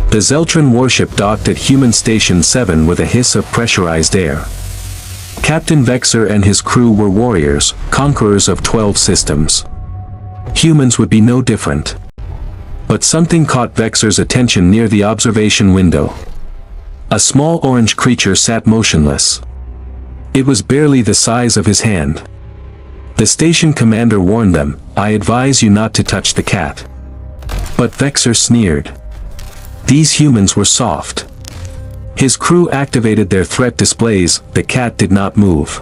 The Zeltron warship docked at Human Station 7 with a hiss of pressurized air. Captain Vexor and his crew were warriors, conquerors of 12 systems. Humans would be no different. But something caught Vexor's attention near the observation window. A small orange creature sat motionless. It was barely the size of his hand. The station commander warned them, "I advise you not to touch the cat." But Vexor sneered. These humans were soft. His crew activated their threat displays. The cat did not move.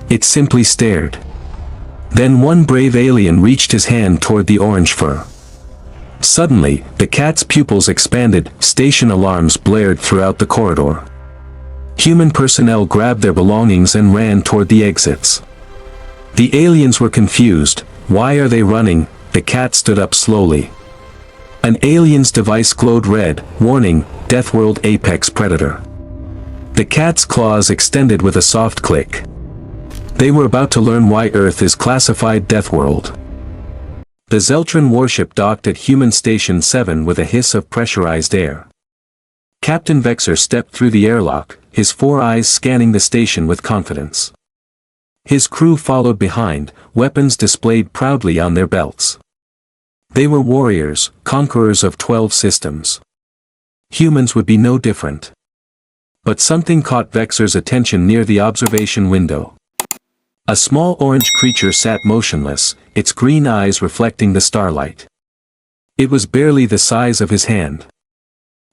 It simply stared. Then one brave alien reached his hand toward the orange fur. Suddenly, the cat's pupils expanded, station alarms blared throughout the corridor. Human personnel grabbed their belongings and ran toward the exits. The aliens were confused. Why are they running? The cat stood up slowly. An alien's device glowed red, warning, Deathworld Apex Predator. The cat's claws extended with a soft click. They were about to learn why Earth is classified Deathworld. The Zeltron warship docked at Human Station 7 with a hiss of pressurized air. Captain Vexor stepped through the airlock, his 4 eyes scanning the station with confidence. His crew followed behind, weapons displayed proudly on their belts. They were warriors, conquerors of 12 systems. Humans would be no different. But something caught Vexor's attention near the observation window. A small orange creature sat motionless, its green eyes reflecting the starlight. It was barely the size of his hand.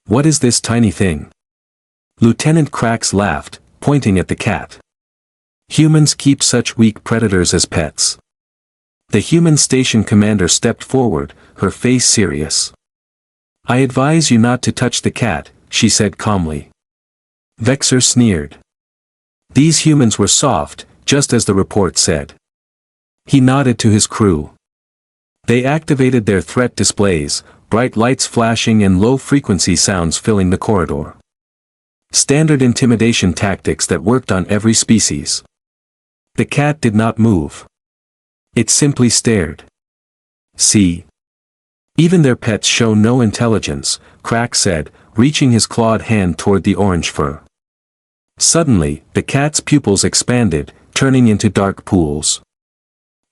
What is this tiny thing? Lieutenant Krax laughed, pointing at the cat. Humans keep such weak predators as pets. The human station commander stepped forward, her face serious. I advise you not to touch the cat, she said calmly. Vexor sneered. These humans were soft, just as the report said. He nodded to his crew. They activated their threat displays, bright lights flashing and low-frequency sounds filling the corridor. Standard intimidation tactics that worked on every species. The cat did not move. It simply stared. See? Even their pets show no intelligence, Krax said, reaching his clawed hand toward the orange fur. Suddenly, the cat's pupils expanded, turning into dark pools.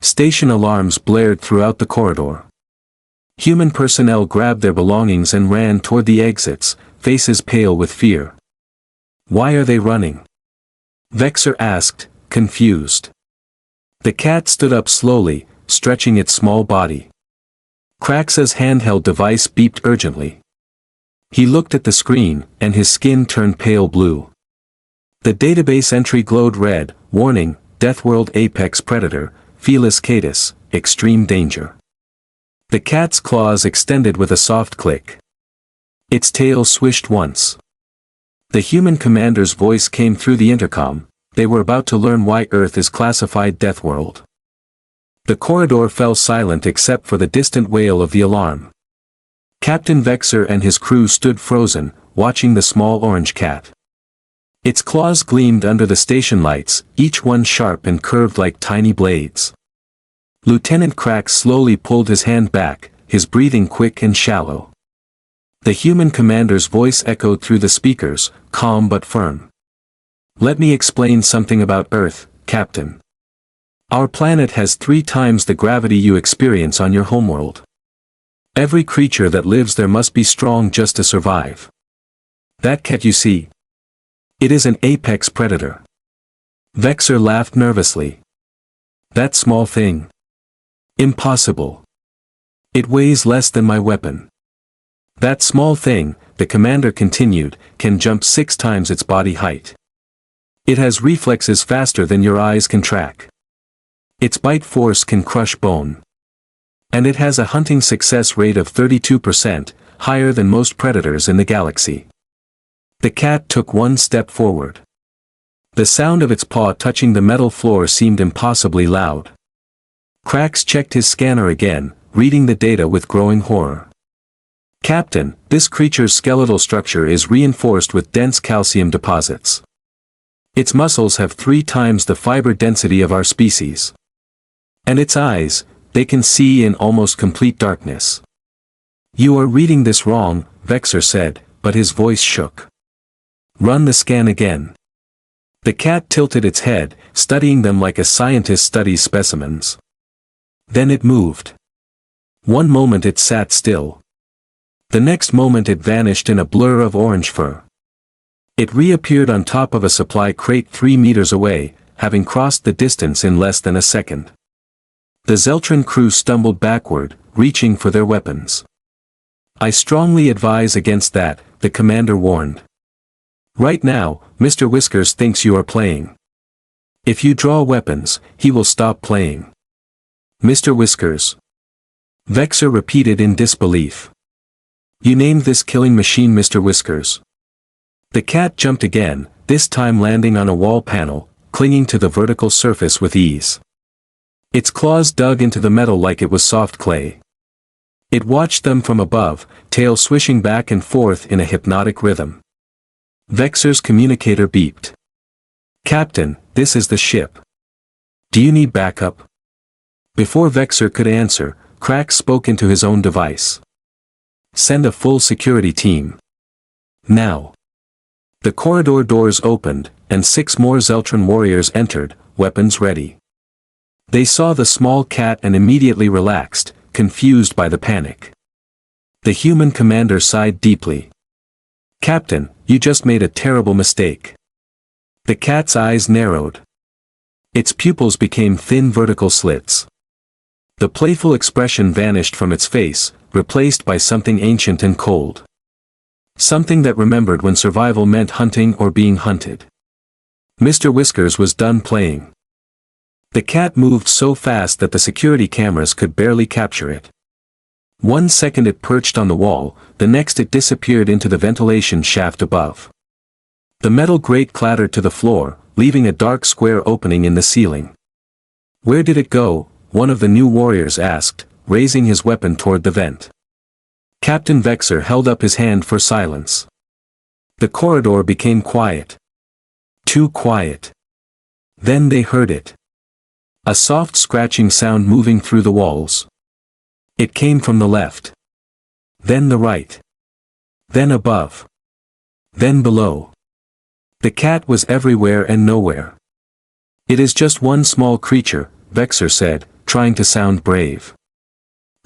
Station alarms blared throughout the corridor. Human personnel grabbed their belongings and ran toward the exits, faces pale with fear. Why are they running? Vexor asked, confused. The cat stood up slowly, stretching its small body. Krax's handheld device beeped urgently. He looked at the screen, and his skin turned pale blue. The database entry glowed red, warning, Deathworld Apex Predator, Felis catus, extreme danger. The cat's claws extended with a soft click. Its tail swished once. The human commander's voice came through the intercom. They were about to learn why Earth is classified Deathworld. The corridor fell silent except for the distant wail of the alarm. Captain Vexor and his crew stood frozen, watching the small orange cat. Its claws gleamed under the station lights, each one sharp and curved like tiny blades. Lieutenant Krax slowly pulled his hand back, his breathing quick and shallow. The human commander's voice echoed through the speakers, calm but firm. Let me explain something about Earth, Captain. Our planet has 3 times the gravity you experience on your homeworld. Every creature that lives there must be strong just to survive. That cat you see? It is an apex predator. Vexor laughed nervously. That small thing? Impossible. It weighs less than my weapon. That small thing, the commander continued, can jump 6 times its body height. It has reflexes faster than your eyes can track. Its bite force can crush bone. And it has a hunting success rate of 32%, higher than most predators in the galaxy. The cat took 1 step forward. The sound of its paw touching the metal floor seemed impossibly loud. Krax checked his scanner again, reading the data with growing horror. Captain, this creature's skeletal structure is reinforced with dense calcium deposits. Its muscles have 3 times the fiber density of our species. And its eyes, they can see in almost complete darkness. You are reading this wrong, Vexor said, but his voice shook. Run the scan again. The cat tilted its head, studying them like a scientist studies specimens. Then it moved. One moment it sat still. The next moment it vanished in a blur of orange fur. It reappeared on top of a supply crate 3 meters away, having crossed the distance in less than a second. The Zeltron crew stumbled backward, reaching for their weapons. I strongly advise against that, the commander warned. Right now, Mr. Whiskers thinks you are playing. If you draw weapons, he will stop playing. Mr. Whiskers. Vexor repeated in disbelief. You named this killing machine Mr. Whiskers. The cat jumped again, this time landing on a wall panel, clinging to the vertical surface with ease. Its claws dug into the metal like it was soft clay. It watched them from above, tail swishing back and forth in a hypnotic rhythm. Vexor's communicator beeped. Captain, this is the ship. Do you need backup? Before Vexor could answer, Krax spoke into his own device. Send a full security team. Now. The corridor doors opened, and 6 more Zeltron warriors entered, weapons ready. They saw the small cat and immediately relaxed, confused by the panic. The human commander sighed deeply. Captain, you just made a terrible mistake. The cat's eyes narrowed. Its pupils became thin vertical slits. The playful expression vanished from its face, replaced by something ancient and cold. Something that remembered when survival meant hunting or being hunted. Mr. Whiskers was done playing. The cat moved so fast that the security cameras could barely capture it. 1 second it perched on the wall, the next it disappeared into the ventilation shaft above. The metal grate clattered to the floor, leaving a dark square opening in the ceiling. Where did it go? One of the new warriors asked, raising his weapon toward the vent. Captain Vexor held up his hand for silence. The corridor became quiet. Too quiet. Then they heard it. A soft scratching sound moving through the walls. It came from the left. Then the right. Then above. Then below. The cat was everywhere and nowhere. It is just one small creature, Vexor said, trying to sound brave.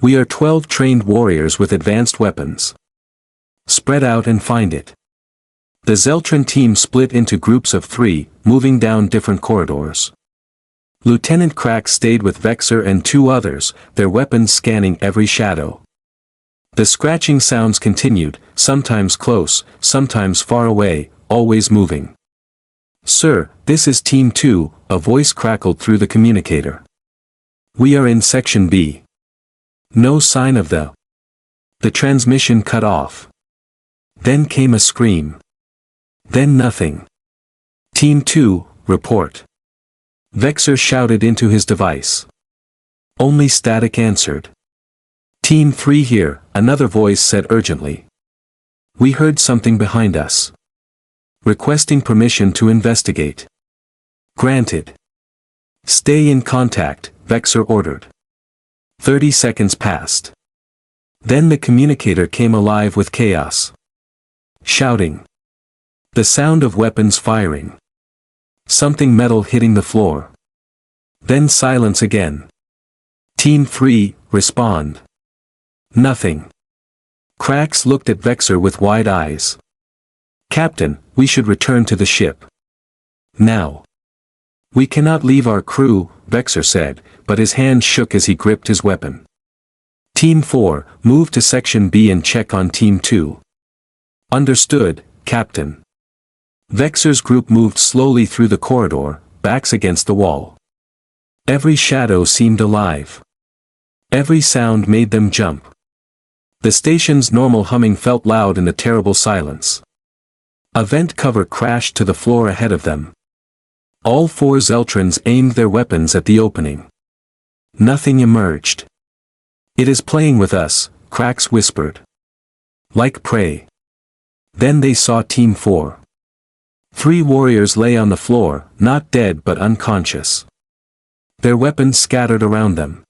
We are 12 trained warriors with advanced weapons. Spread out and find it. The Zeltron team split into groups of 3, moving down different corridors. Lieutenant Krax stayed with Vexor and 2 others, their weapons scanning every shadow. The scratching sounds continued, sometimes close, sometimes far away, always moving. Sir, this is Team 2, a voice crackled through the communicator. We are in Section B. No sign of the transmission cut off. Then came a scream. Then nothing. Team 2, report. Vexor shouted into his device. Only static answered. Team 3 here, another voice said urgently. We heard something behind us. Requesting permission to investigate. Granted. Stay in contact, Vexor ordered. 30 seconds passed. Then the communicator came alive with chaos. Shouting. The sound of weapons firing. Something metal hitting the floor. Then silence again. Team 3, respond. Nothing. Krax looked at Vexor with wide eyes. Captain, we should return to the ship. Now. We cannot leave our crew, Vexor said, but his hand shook as he gripped his weapon. Team 4, move to Section B and check on Team 2. Understood, Captain. Vexor's group moved slowly through the corridor, backs against the wall. Every shadow seemed alive. Every sound made them jump. The station's normal humming felt loud in the terrible silence. A vent cover crashed to the floor ahead of them. All 4 Zeltrons aimed their weapons at the opening. Nothing emerged. It is playing with us, Krax whispered. Like prey. Then they saw Team 4. 3 warriors lay on the floor, not dead but unconscious. Their weapons scattered around them.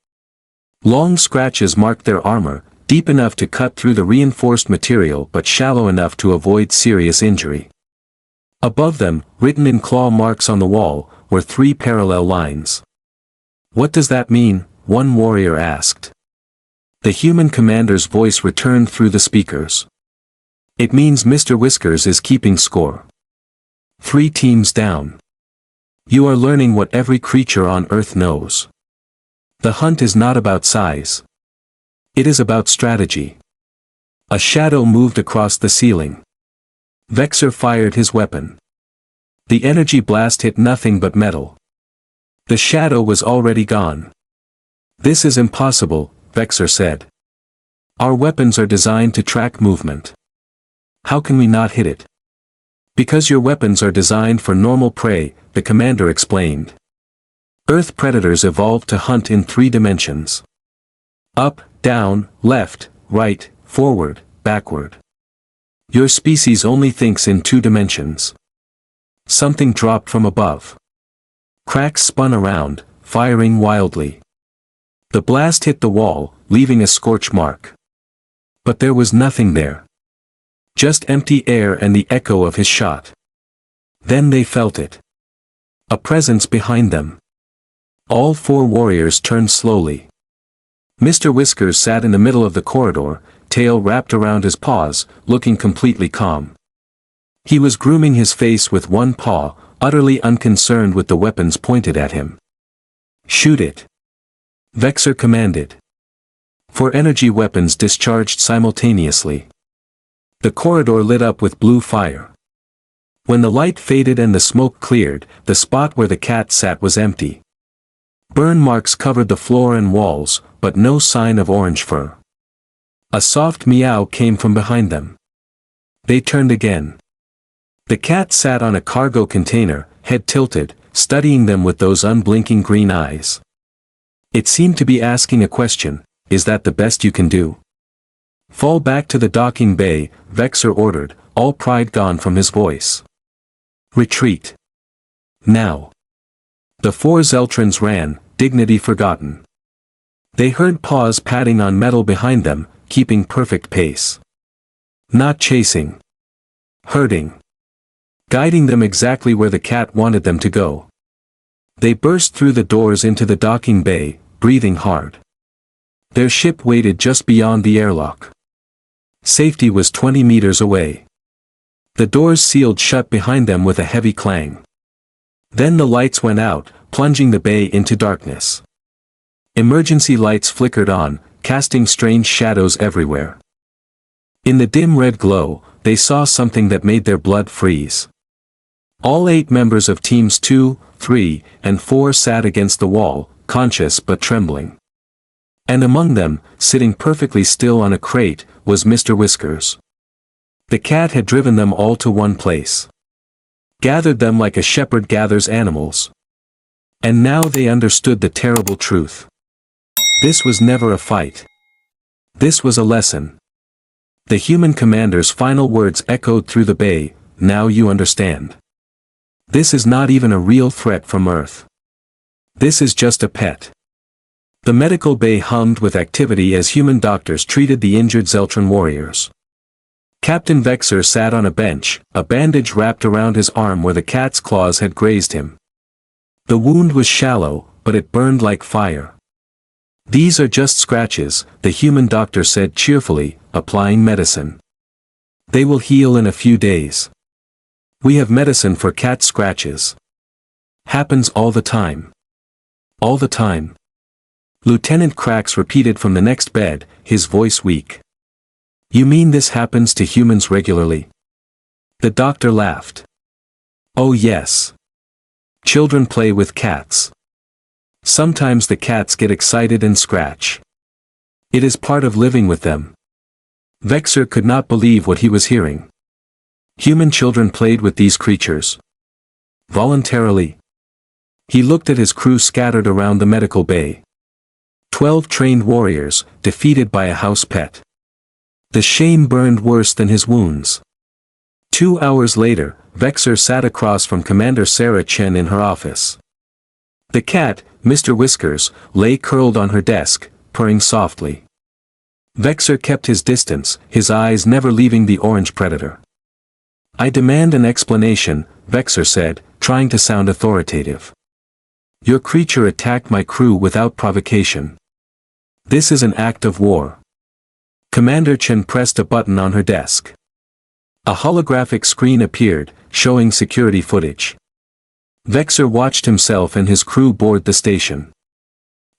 Long scratches marked their armor, deep enough to cut through the reinforced material but shallow enough to avoid serious injury. Above them, written in claw marks on the wall, were 3 parallel lines. "What does that mean?" one warrior asked. The human commander's voice returned through the speakers. "It means Mr. Whiskers is keeping score. 3 teams down. You are learning what every creature on Earth knows. The hunt is not about size. It is about strategy." A shadow moved across the ceiling. Vexor fired his weapon. The energy blast hit nothing but metal. The shadow was already gone. "This is impossible," Vexor said. "Our weapons are designed to track movement. How can we not hit it?" "Because your weapons are designed for normal prey," the commander explained. "Earth predators evolved to hunt in 3 dimensions. Up, down, left, right, forward, backward. Your species only thinks in 2 dimensions." Something dropped from above. Cracks spun around, firing wildly. The blast hit the wall, leaving a scorch mark. But there was nothing there. Just empty air and the echo of his shot. Then they felt it. A presence behind them. All 4 warriors turned slowly. Mr. Whiskers sat in the middle of the corridor, tail wrapped around his paws, looking completely calm. He was grooming his face with one paw, utterly unconcerned with the weapons pointed at him. "Shoot it," Vexor commanded. 4 energy weapons discharged simultaneously. The corridor lit up with blue fire. When the light faded and the smoke cleared, the spot where the cat sat was empty. Burn marks covered the floor and walls, but no sign of orange fur. A soft meow came from behind them. They turned again. The cat sat on a cargo container, head tilted, studying them with those unblinking green eyes. It seemed to be asking a question: "Is that the best you can do?" "Fall back to the docking bay," Vexor ordered, all pride gone from his voice. "Retreat. Now." The 4 Zeltrons ran, dignity forgotten. They heard paws patting on metal behind them, keeping perfect pace. Not chasing. Herding. Guiding them exactly where the cat wanted them to go. They burst through the doors into the docking bay, breathing hard. Their ship waited just beyond the airlock. Safety was 20 meters away. The doors sealed shut behind them with a heavy clang. Then the lights went out, plunging the bay into darkness. Emergency lights flickered on, casting strange shadows everywhere. In the dim red glow, they saw something that made their blood freeze. All 8 members of Teams 2, 3, and 4 sat against the wall, conscious but trembling. And among them, sitting perfectly still on a crate, was Mr. Whiskers. The cat had driven them all to one place. Gathered them like a shepherd gathers animals. And now they understood the terrible truth. This was never a fight. This was a lesson. The human commander's final words echoed through the bay: "Now you understand. This is not even a real threat from Earth. This is just a pet." The medical bay hummed with activity as human doctors treated the injured Zeltron warriors. Captain Vexor sat on a bench, a bandage wrapped around his arm where the cat's claws had grazed him. The wound was shallow, but it burned like fire. "These are just scratches," the human doctor said cheerfully, applying medicine. "They will heal in a few days. We have medicine for cat scratches. Happens all the time. All the time." Lieutenant Cracks repeated from the next bed, his voice weak. "You mean this happens to humans regularly?" The doctor laughed. "Oh yes. Children play with cats. Sometimes the cats get excited and scratch. It is part of living with them." Vexor could not believe what he was hearing. Human children played with these creatures. Voluntarily. He looked at his crew scattered around the medical bay. 12 trained warriors, defeated by a house pet. The shame burned worse than his wounds. 2 hours later, Vexor sat across from Commander Sarah Chen in her office. The cat, Mr. Whiskers, lay curled on her desk, purring softly. Vexor kept his distance, his eyes never leaving the orange predator. "I demand an explanation," Vexor said, trying to sound authoritative. "Your creature attacked my crew without provocation. This is an act of war." Commander Chen pressed a button on her desk. A holographic screen appeared, showing security footage. Vexor watched himself and his crew board the station.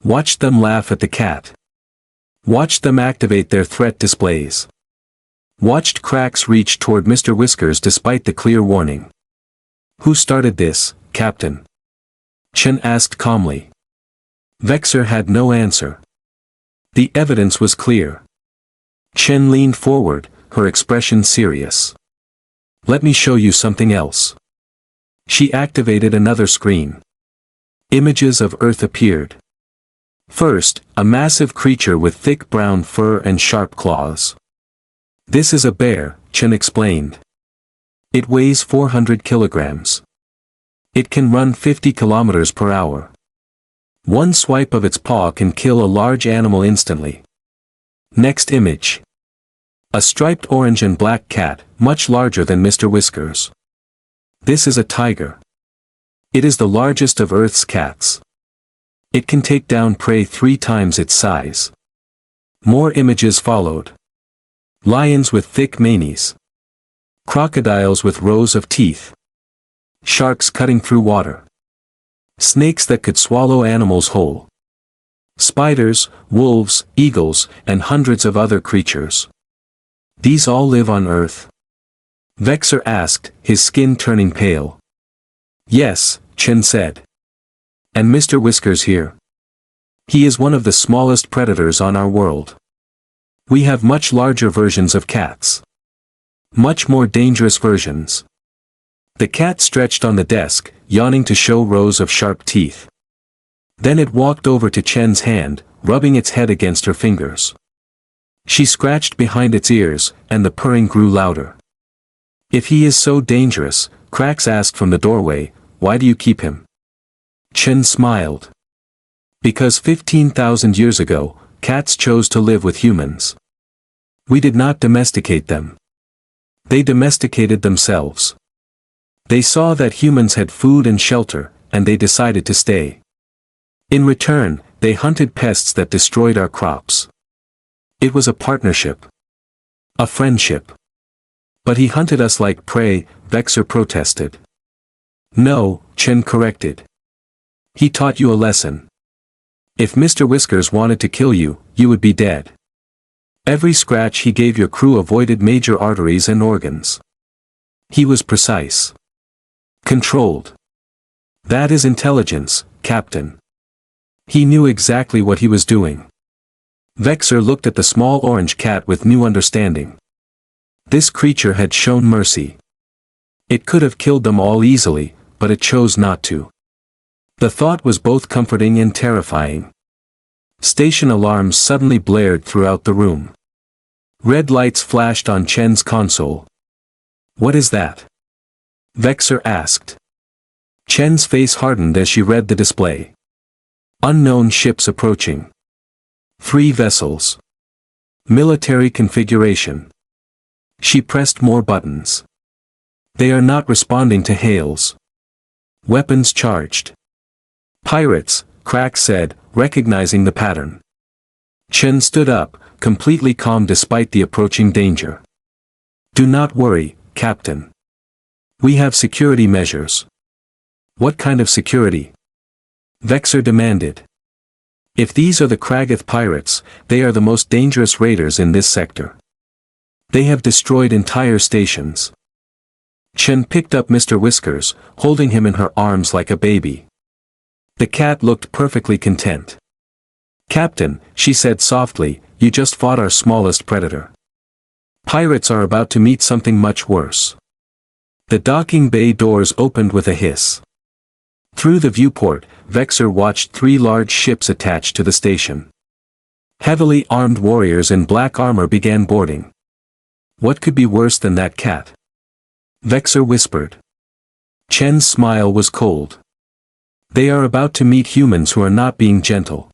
Watched them laugh at the cat. Watched them activate their threat displays. Watched cracks reach toward Mr. Whiskers despite the clear warning. "Who started this, Captain?" Chen asked calmly. Vexor had no answer. The evidence was clear. Chen leaned forward, her expression serious. "Let me show you something else." She activated another screen. Images of Earth appeared. First, a massive creature with thick brown fur and sharp claws. "This is a bear," Chen explained. "It weighs 400 kilograms. It can run 50 kilometers per hour. One swipe of its paw can kill a large animal instantly." Next image. A striped orange and black cat, much larger than Mr. Whiskers. "This is a tiger. It is the largest of Earth's cats. It can take down prey 3 times its size." More images followed. Lions with thick manes. Crocodiles with rows of teeth. Sharks cutting through water. Snakes that could swallow animals whole. Spiders, wolves, eagles, and hundreds of other creatures. "These all live on Earth?" Vexor asked, his skin turning pale. "Yes," Chen said. "And Mr. Whiskers here? He is one of the smallest predators on our world. We have much larger versions of cats. Much more dangerous versions." The cat stretched on the desk, yawning to show rows of sharp teeth. Then it walked over to Chen's hand, rubbing its head against her fingers. She scratched behind its ears, and the purring grew louder. "If he is so dangerous," Krax asked from the doorway, "why do you keep him?" Chen smiled. "Because 15,000 years ago, cats chose to live with humans. We did not domesticate them. They domesticated themselves. They saw that humans had food and shelter, and they decided to stay. In return, they hunted pests that destroyed our crops. It was a partnership. A friendship. But he hunted us like prey," Vexor protested. "No," Chen corrected. "He taught you a lesson. If Mr. Whiskers wanted to kill you, you would be dead. Every scratch he gave your crew avoided major arteries and organs. He was precise. Controlled. That is intelligence, Captain. He knew exactly what he was doing." Vexor looked at the small orange cat with new understanding. This creature had shown mercy. It could have killed them all easily, but it chose not to. The thought was both comforting and terrifying. Station alarms suddenly blared throughout the room. Red lights flashed on Chen's console. "What is that?" Vexor asked. Chen's face hardened as she read the display. "Unknown ships approaching. 3 vessels. Military configuration." She pressed more buttons. "They are not responding to hails. Weapons charged." "Pirates," Krax said, recognizing the pattern. Chen stood up, completely calm despite the approaching danger. "Do not worry, Captain. We have security measures." "What kind of security?" Vexor demanded. "If these are the Kragath pirates, they are the most dangerous raiders in this sector. They have destroyed entire stations." Chen picked up Mr. Whiskers, holding him in her arms like a baby. The cat looked perfectly content. "Captain," she said softly, "you just fought our smallest predator. Pirates are about to meet something much worse." The docking bay doors opened with a hiss. Through the viewport, Vexor watched 3 large ships attached to the station. Heavily armed warriors in black armor began boarding. "What could be worse than that cat?" Vexor whispered. Chen's smile was cold. "They are about to meet humans who are not being gentle.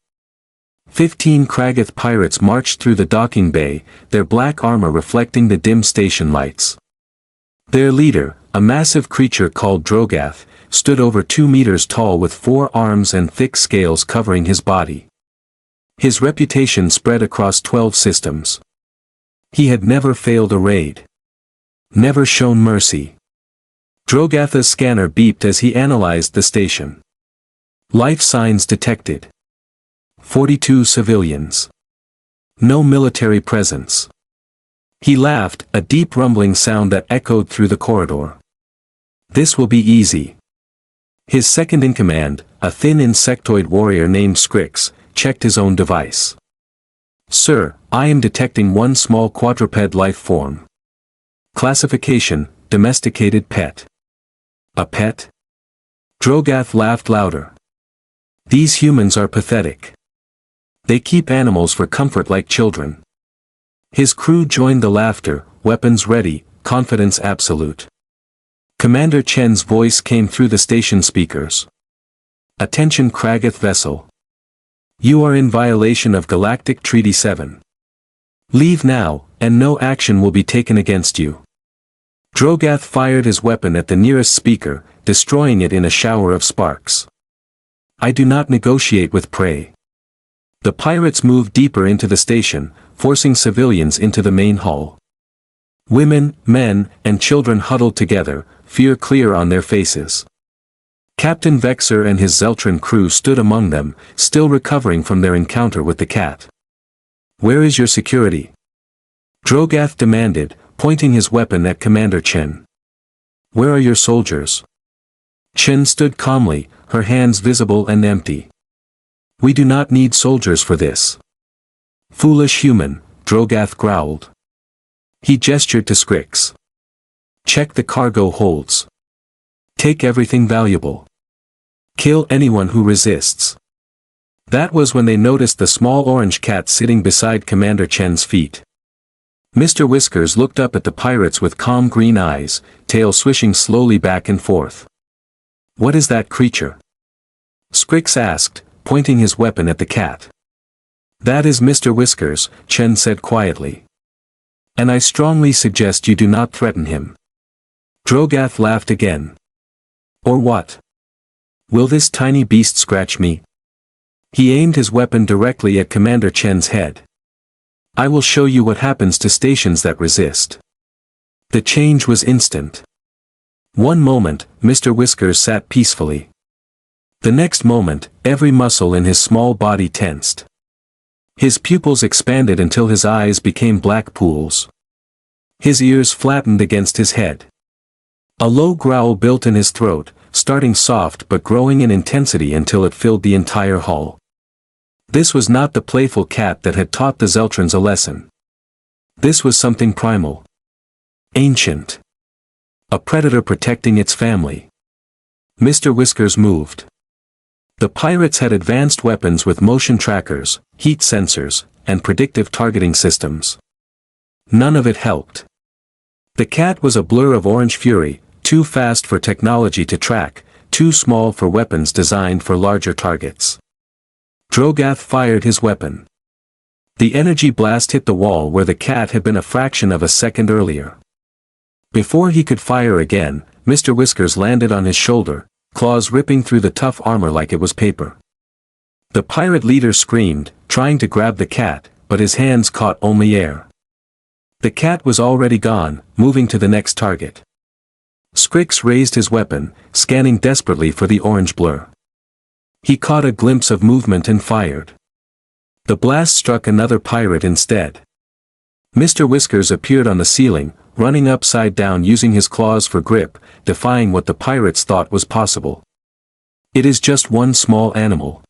15 Kragath pirates marched through the docking bay, their black armor reflecting the dim station lights. Their leader, a massive creature called Drogath, stood over 2 meters tall with 4 arms and thick scales covering his body. His reputation spread across 12 systems. He had never failed a raid. Never shown mercy. Drogath's scanner beeped as he analyzed the station. Life signs detected. 42 civilians. No military presence. He laughed, a deep rumbling sound that echoed through the corridor. This will be easy. His second-in-command, a thin insectoid warrior named Scrix, checked his own device. Sir, I am detecting one small quadruped life form. Classification, domesticated pet. A pet? Drogath laughed louder. These humans are pathetic. They keep animals for comfort like children. His crew joined the laughter, weapons ready, confidence absolute. Commander Chen's voice came through the station speakers. Attention Kragath vessel. You are in violation of Galactic Treaty 7. Leave now, and no action will be taken against you. Drogath fired his weapon at the nearest speaker, destroying it in a shower of sparks. I do not negotiate with prey. The pirates moved deeper into the station, forcing civilians into the main hall. Women, men, and children huddled together, fear clear on their faces. Captain Vexer and his Zeltron crew stood among them, still recovering from their encounter with the cat. Where is your security? Drogath demanded, pointing his weapon at Commander Chen. Where are your soldiers? Chen stood calmly, her hands visible and empty. We do not need soldiers for this. Foolish human, Drogath growled. He gestured to Scrix. Check the cargo holds. Take everything valuable. Kill anyone who resists. That was when they noticed the small orange cat sitting beside Commander Chen's feet. Mr. Whiskers looked up at the pirates with calm green eyes, tail swishing slowly back and forth. What is that creature? Scrix asked, pointing his weapon at the cat. That is Mr. Whiskers, Chen said quietly. And I strongly suggest you do not threaten him. Drogath laughed again. Or what? Will this tiny beast scratch me? He aimed his weapon directly at Commander Chen's head. I will show you what happens to stations that resist. The change was instant. One moment, Mr. Whiskers sat peacefully. The next moment, every muscle in his small body tensed. His pupils expanded until his eyes became black pools. His ears flattened against his head. A low growl built in his throat, starting soft but growing in intensity until it filled the entire hall. This was not the playful cat that had taught the Zeltrons a lesson. This was something primal. Ancient. A predator protecting its family. Mr. Whiskers moved. The pirates had advanced weapons with motion trackers, heat sensors, and predictive targeting systems. None of it helped. The cat was a blur of orange fury, too fast for technology to track, too small for weapons designed for larger targets. Drogath fired his weapon. The energy blast hit the wall where the cat had been a fraction of a second earlier. Before he could fire again, Mr. Whiskers landed on his shoulder, claws ripping through the tough armor like it was paper. The pirate leader screamed, trying to grab the cat, but his hands caught only air. The cat was already gone, moving to the next target. Scrix raised his weapon, scanning desperately for the orange blur. He caught a glimpse of movement and fired. The blast struck another pirate instead. Mr. Whiskers appeared on the ceiling, running upside down using his claws for grip, defying what the pirates thought was possible. It is just one small animal.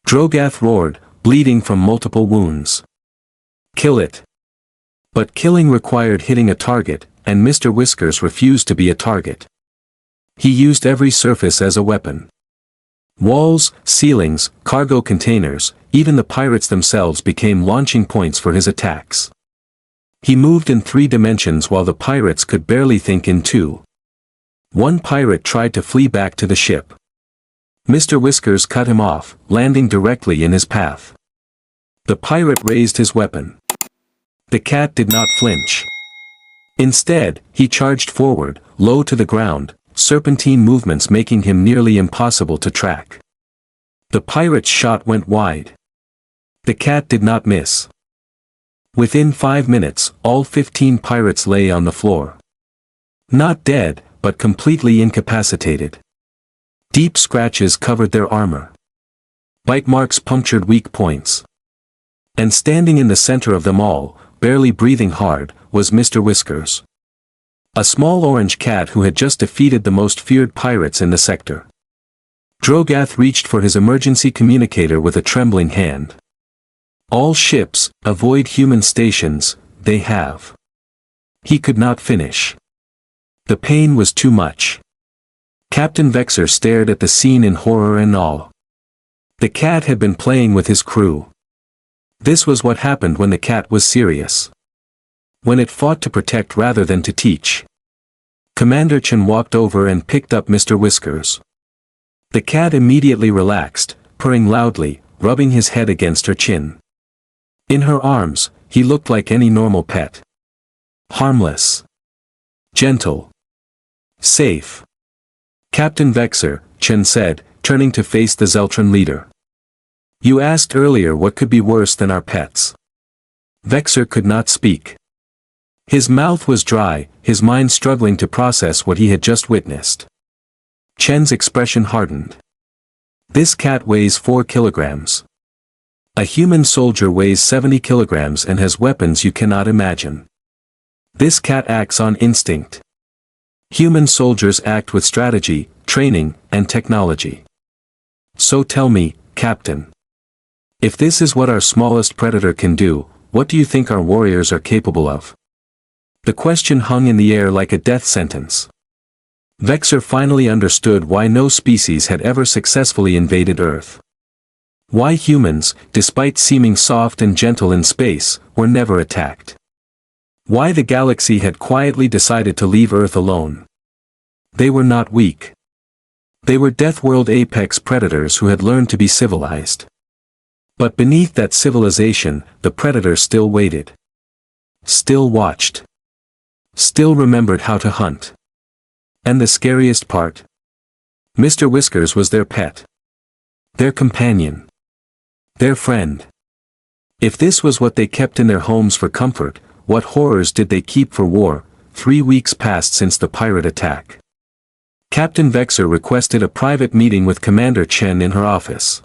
Drogath roared, bleeding from multiple wounds. Kill it. But killing required hitting a target, and Mr. Whiskers refused to be a target. He used every surface as a weapon. Walls, ceilings, cargo containers, even the pirates themselves became launching points for his attacks. He moved in 3 dimensions while the pirates could barely think in 2. One pirate tried to flee back to the ship. Mr. Whiskers cut him off, landing directly in his path. The pirate raised his weapon. The cat did not flinch. Instead, he charged forward, low to the ground, serpentine movements making him nearly impossible to track. The pirate's shot went wide. The cat did not miss. Within 5 minutes, all 15 pirates lay on the floor. Not dead, but completely incapacitated. Deep scratches covered their armor. Bite marks punctured weak points. And standing in the center of them all, barely breathing hard, was Mr. Whiskers. A small orange cat who had just defeated the most feared pirates in the sector. Drogath reached for his emergency communicator with a trembling hand. All ships, avoid human stations, they have. He could not finish. The pain was too much. Captain Vexer stared at the scene in horror and awe. The cat had been playing with his crew. This was what happened when the cat was serious. When it fought to protect rather than to teach. Commander Chen walked over and picked up Mr. Whiskers. The cat immediately relaxed, purring loudly, rubbing his head against her chin. In her arms, he looked like any normal pet. Harmless. Gentle. Safe. Captain Vexer, Chen said, turning to face the Zeltron leader. You asked earlier what could be worse than our pets. Vexer could not speak. His mouth was dry, his mind struggling to process what he had just witnessed. Chen's expression hardened. This cat weighs 4 kilograms. A human soldier weighs 70 kilograms and has weapons you cannot imagine. This cat acts on instinct. Human soldiers act with strategy, training, and technology. So tell me, Captain. If this is what our smallest predator can do, what do you think our warriors are capable of? The question hung in the air like a death sentence. Vexer finally understood why no species had ever successfully invaded Earth. Why humans, despite seeming soft and gentle in space, were never attacked. Why the galaxy had quietly decided to leave Earth alone. They were not weak. They were Deathworld apex predators who had learned to be civilized. But beneath that civilization, the predator still waited. Still watched. Still remembered how to hunt. And the scariest part? Mr. Whiskers was their pet. Their companion. Their friend. If this was what they kept in their homes for comfort, what horrors did they keep for war? 3 weeks passed since the pirate attack. Captain Vexer requested a private meeting with Commander Chen in her office.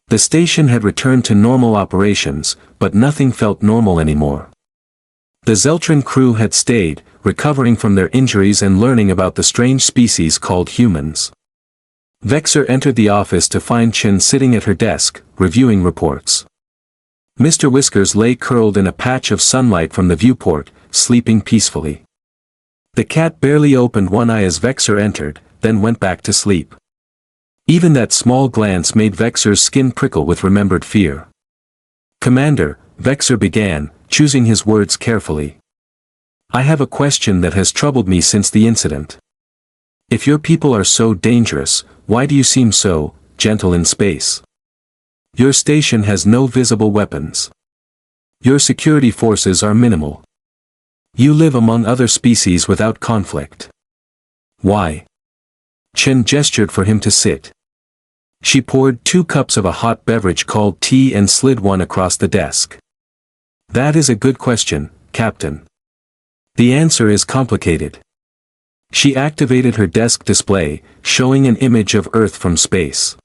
The station had returned to normal operations, but nothing felt normal anymore. The Zeltron crew had stayed, recovering from their injuries and learning about the strange species called humans. Vexer entered the office to find Chen sitting at her desk, reviewing reports. Mr. Whiskers lay curled in a patch of sunlight from the viewport, sleeping peacefully. The cat barely opened one eye as Vexer entered, then went back to sleep. Even that small glance made Vexer's skin prickle with remembered fear. Commander, Vexer began, choosing his words carefully. I have a question that has troubled me since the incident. If your people are so dangerous, why do you seem so gentle in space? Your station has no visible weapons. Your security forces are minimal. You live among other species without conflict. Why? Chen gestured for him to sit. She poured 2 cups of a hot beverage called tea and slid one across the desk. That is a good question, Captain. The answer is complicated. She activated her desk display, showing an image of Earth from space.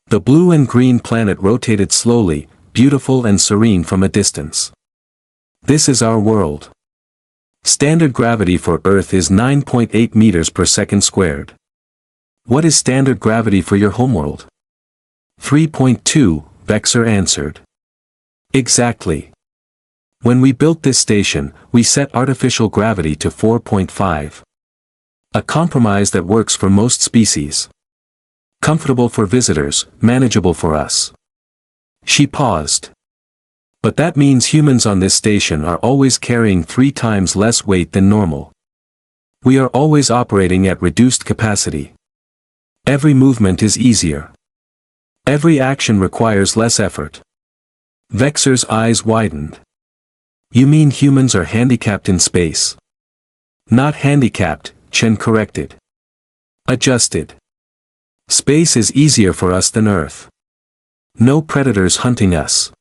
The blue and green planet rotated slowly, beautiful and serene from a distance. This is our world. Standard gravity for Earth is 9.8 meters per second squared. What is standard gravity for your homeworld? 3.2, Vexer answered. Exactly. When we built this station, we set artificial gravity to 4.5. A compromise that works for most species. Comfortable for visitors, manageable for us. She paused. But that means humans on this station are always carrying 3 times less weight than normal. We are always operating at reduced capacity. Every movement is easier. Every action requires less effort. Vexor's eyes widened. You mean humans are handicapped in space? Not handicapped, Chen corrected. Adjusted. Space is easier for us than Earth. No predators hunting us.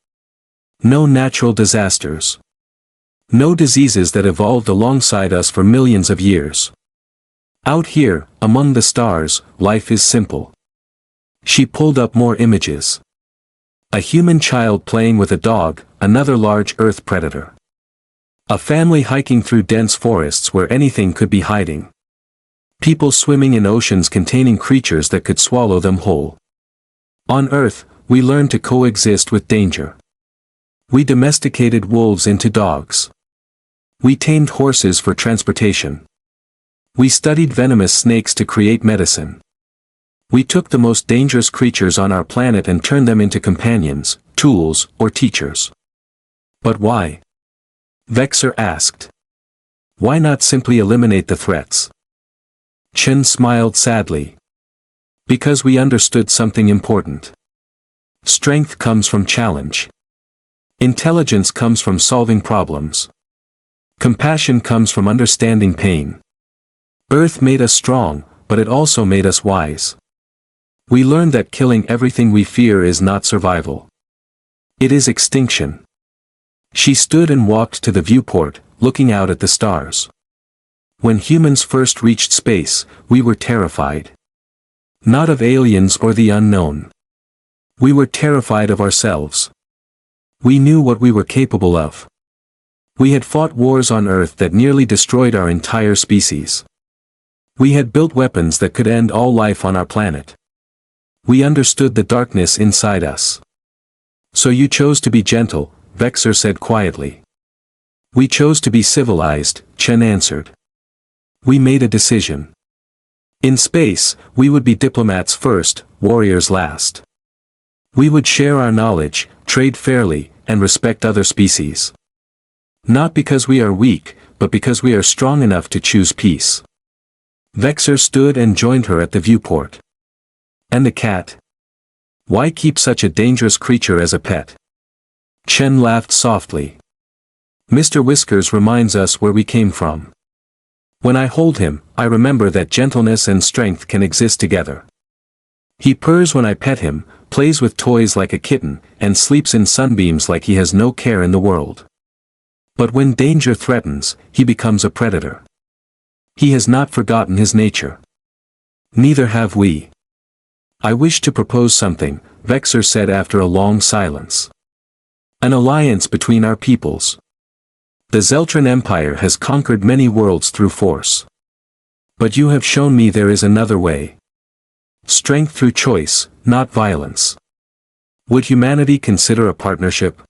No natural disasters. No diseases that evolved alongside us for millions of years. Out here, among the stars, life is simple. She pulled up more images. A human child playing with a dog, another large Earth predator. A family hiking through dense forests where anything could be hiding. People swimming in oceans containing creatures that could swallow them whole. On Earth, we learned to coexist with danger. We domesticated wolves into dogs. We tamed horses for transportation. We studied venomous snakes to create medicine. We took the most dangerous creatures on our planet and turned them into companions, tools, or teachers. But why? Vexor asked. Why not simply eliminate the threats? Chen smiled sadly. Because we understood something important. Strength comes from challenge. Intelligence comes from solving problems. Compassion comes from understanding pain. Earth made us strong, but it also made us wise. We learned that killing everything we fear is not survival. It is extinction. She stood and walked to the viewport, looking out at the stars. When humans first reached space, we were terrified. Not of aliens or the unknown. We were terrified of ourselves. We knew what we were capable of. We had fought wars on Earth that nearly destroyed our entire species. We had built weapons that could end all life on our planet. We understood the darkness inside us. So you chose to be gentle, Vexor said quietly. We chose to be civilized, Chen answered. We made a decision. In space, we would be diplomats first, warriors last. We would share our knowledge, trade fairly, and respect other species. Not because we are weak, but because we are strong enough to choose peace. Vexor stood and joined her at the viewport. And the cat? Why keep such a dangerous creature as a pet? Chen laughed softly. Mr. Whiskers reminds us where we came from. When I hold him, I remember that gentleness and strength can exist together. He purrs when I pet him, plays with toys like a kitten, and sleeps in sunbeams like he has no care in the world. But when danger threatens, he becomes a predator. He has not forgotten his nature. Neither have we. I wish to propose something, Vexor said after a long silence. An alliance between our peoples. The Zeltran Empire has conquered many worlds through force. But you have shown me there is another way. Strength through choice, not violence. Would humanity consider a partnership?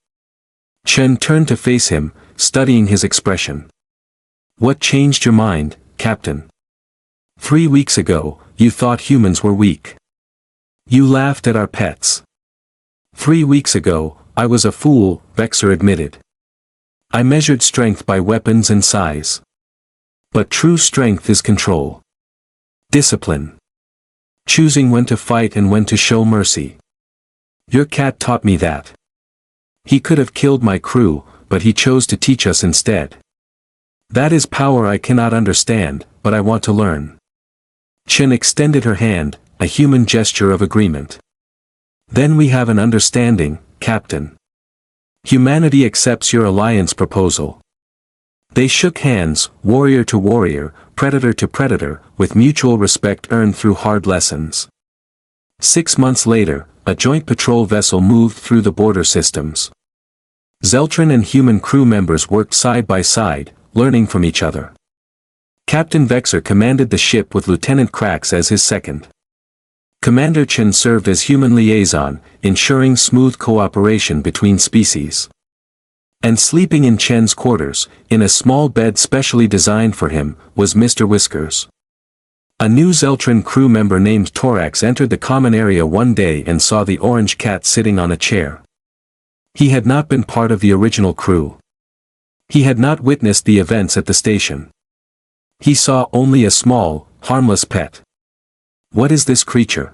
Chen turned to face him, studying his expression. What changed your mind, Captain? 3 weeks ago, you thought humans were weak. You laughed at our pets. 3 weeks ago, I was a fool, Vexor admitted. I measured strength by weapons and size. But true strength is control. Discipline. Choosing when to fight and when to show mercy. Your cat taught me that. He could have killed my crew, but he chose to teach us instead. That is power I cannot understand, but I want to learn. Chen extended her hand, a human gesture of agreement. Then we have an understanding, Captain. Humanity accepts your alliance proposal. They shook hands, warrior to warrior, predator to predator, with mutual respect earned through hard lessons. 6 months later, a joint patrol vessel moved through the border systems. Zeltran and human crew members worked side by side, learning from each other. Captain Vexor commanded the ship with Lieutenant Krax as his second. Commander Chen served as human liaison, ensuring smooth cooperation between species. And sleeping in Chen's quarters, in a small bed specially designed for him, was Mr. Whiskers. A new Zeltran crew member named Torax entered the common area one day and saw the orange cat sitting on a chair. He had not been part of the original crew. He had not witnessed the events at the station. He saw only a small, harmless pet. What is this creature?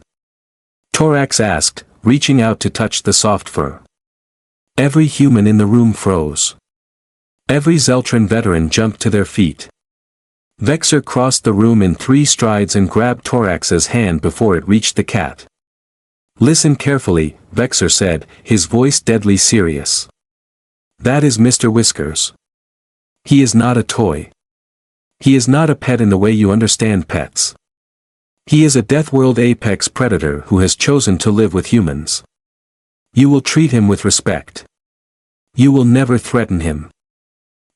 Torax asked, reaching out to touch the soft fur. Every human in the room froze. Every Zeltron veteran jumped to their feet. Vexor crossed the room in 3 strides and grabbed Torax's hand before it reached the cat. "Listen carefully," Vexor said, his voice deadly serious. "That is Mr. Whiskers. He is not a toy. He is not a pet in the way you understand pets. He is a Deathworld apex predator who has chosen to live with humans. You will treat him with respect. You will never threaten him.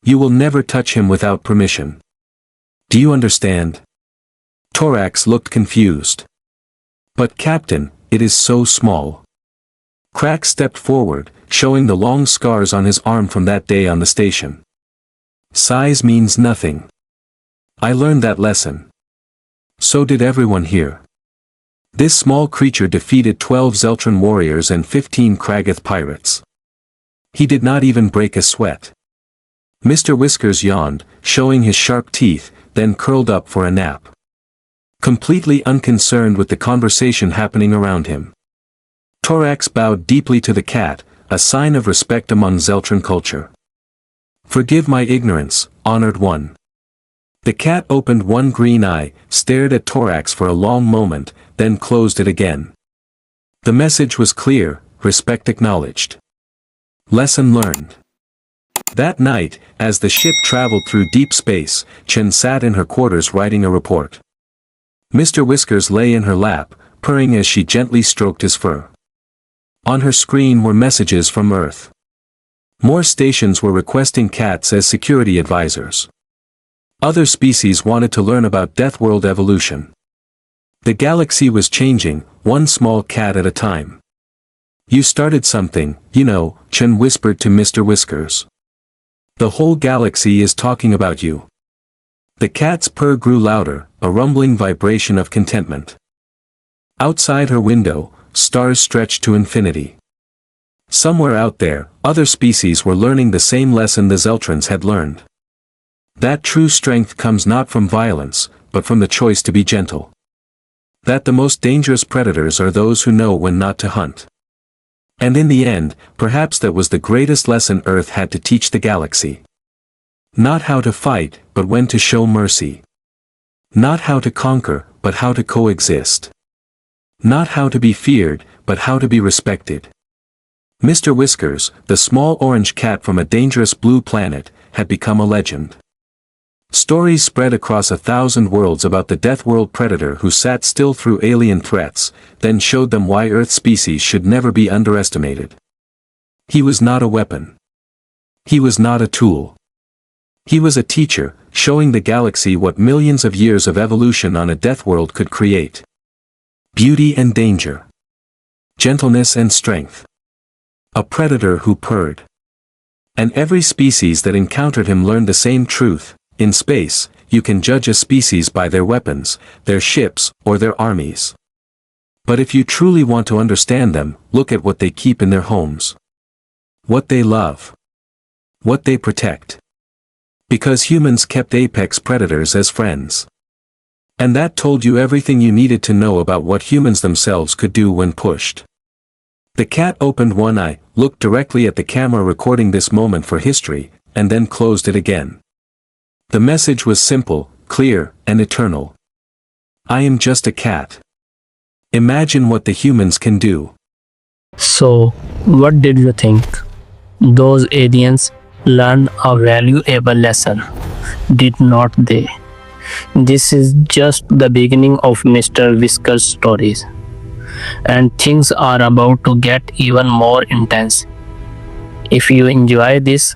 You will never touch him without permission. Do you understand?" Torax looked confused. "But Captain, it is so small." Crack stepped forward, showing the long scars on his arm from that day on the station. "Size means nothing. I learned that lesson. So did everyone here. This small creature defeated 12 Zeltron warriors and 15 Kragath pirates. He did not even break a sweat." Mr. Whiskers yawned, showing his sharp teeth, then curled up for a nap. Completely unconcerned with the conversation happening around him. Torax bowed deeply to the cat, a sign of respect among Zeltron culture. "Forgive my ignorance, honored one." The cat opened one green eye, stared at Torax for a long moment, then closed it again. The message was clear: respect acknowledged. Lesson learned. That night, as the ship traveled through deep space, Chen sat in her quarters writing a report. Mr. Whiskers lay in her lap, purring as she gently stroked his fur. On her screen were messages from Earth. More stations were requesting cats as security advisors. Other species wanted to learn about Deathworld evolution. The galaxy was changing, one small cat at a time. "You started something, you know," Chen whispered to Mr. Whiskers. "The whole galaxy is talking about you." The cat's purr grew louder, a rumbling vibration of contentment. Outside her window, stars stretched to infinity. Somewhere out there, other species were learning the same lesson the Zeltrons had learned. That true strength comes not from violence, but from the choice to be gentle. That the most dangerous predators are those who know when not to hunt. And in the end, perhaps that was the greatest lesson Earth had to teach the galaxy. Not how to fight, but when to show mercy. Not how to conquer, but how to coexist. Not how to be feared, but how to be respected. Mr. Whiskers, the small orange cat from a dangerous blue planet, had become a legend. Stories spread across 1,000 worlds about the Deathworld predator who sat still through alien threats, then showed them why Earth species should never be underestimated. He was not a weapon. He was not a tool. He was a teacher, showing the galaxy what millions of years of evolution on a Deathworld could create. Beauty and danger. Gentleness and strength. A predator who purred. And every species that encountered him learned the same truth: in space, you can judge a species by their weapons, their ships, or their armies. But if you truly want to understand them, look at what they keep in their homes. What they love. What they protect. Because humans kept apex predators as friends. And that told you everything you needed to know about what humans themselves could do when pushed. The cat opened one eye, looked directly at the camera recording this moment for history, and then closed it again. The message was simple, clear, and eternal. I am just a cat. Imagine what the humans can do. So, what did you think? Those aliens learned a valuable lesson, did not they? This is just the beginning of Mr. Whiskers' stories. And things are about to get even more intense. If you enjoy this,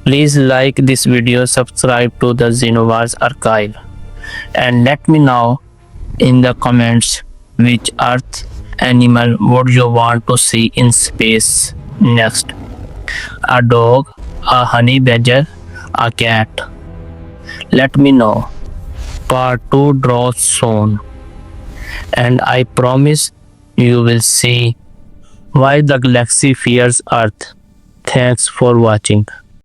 please like this video, subscribe to the Xenovars archive, and let me know in the comments which Earth animal would you want to see in space next. A dog, a honey badger, a cat? Let me know. Part 2 draws soon, and I promise you will see why the galaxy fears Earth. Thanks for watching.